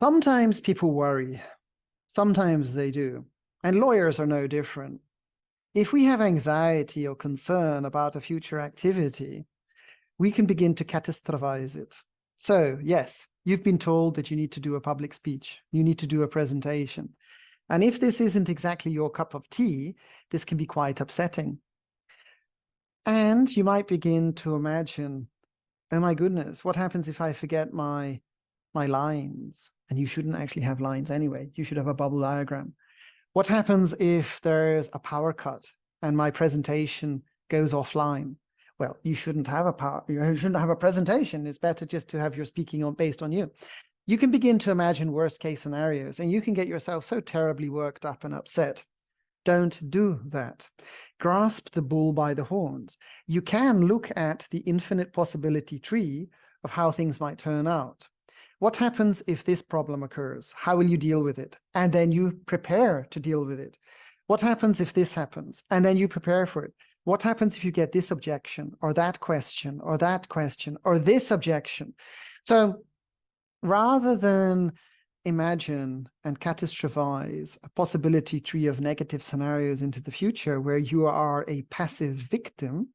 Sometimes people worry. Sometimes they do. And lawyers are no different. If we have anxiety or concern about a future activity, we can begin to catastrophize it. So, yes, you've been told that you need to do a public speech. You need to do a presentation. And if this isn't exactly your cup of tea, this can be quite upsetting. And you might begin to imagine, oh my goodness, what happens if I forget my lines? And you shouldn't actually have lines anyway. You should have a bubble diagram. What happens if there's a power cut and my presentation goes offline? Well, you shouldn't have a presentation. It's better just to have your speaking based on you. You can begin to imagine worst case scenarios, and you can get yourself so terribly worked up and upset. Don't do that. Grasp the bull by the horns. You can look at the infinite possibility tree of how things might turn out. What happens if this problem occurs? How will you deal with it? And then you prepare to deal with it. What happens if this happens? And then you prepare for it. What happens if you get this objection or that question or that question or this objection? So rather than imagine and catastrophize a possibility tree of negative scenarios into the future where you are a passive victim,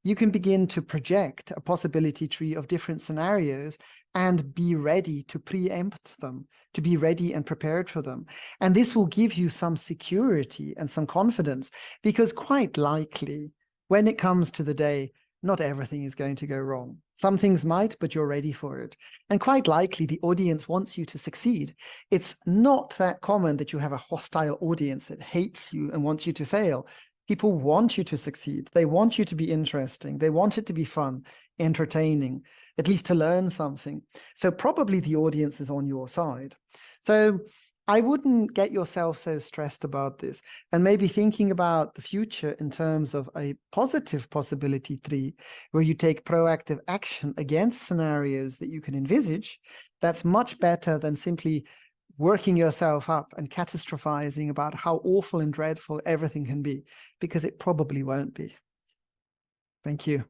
you can begin to project a possibility tree of different scenarios and be ready to preempt them, to be ready and prepared for them. And this will give you some security and some confidence, because quite likely, when it comes to the day, not everything is going to go wrong. Some things might, but you're ready for it. And quite likely, the audience wants you to succeed. It's not that common that you have a hostile audience that hates you and wants you to fail. People want you to succeed. They want you to be interesting. They want it to be fun, entertaining, at least to learn something. So probably the audience is on your side. So I wouldn't get yourself so stressed about this, and maybe thinking about the future in terms of a positive possibility tree where you take proactive action against scenarios that you can envisage. That's much better than simply working yourself up and catastrophizing about how awful and dreadful everything can be, because it probably won't be. Thank you.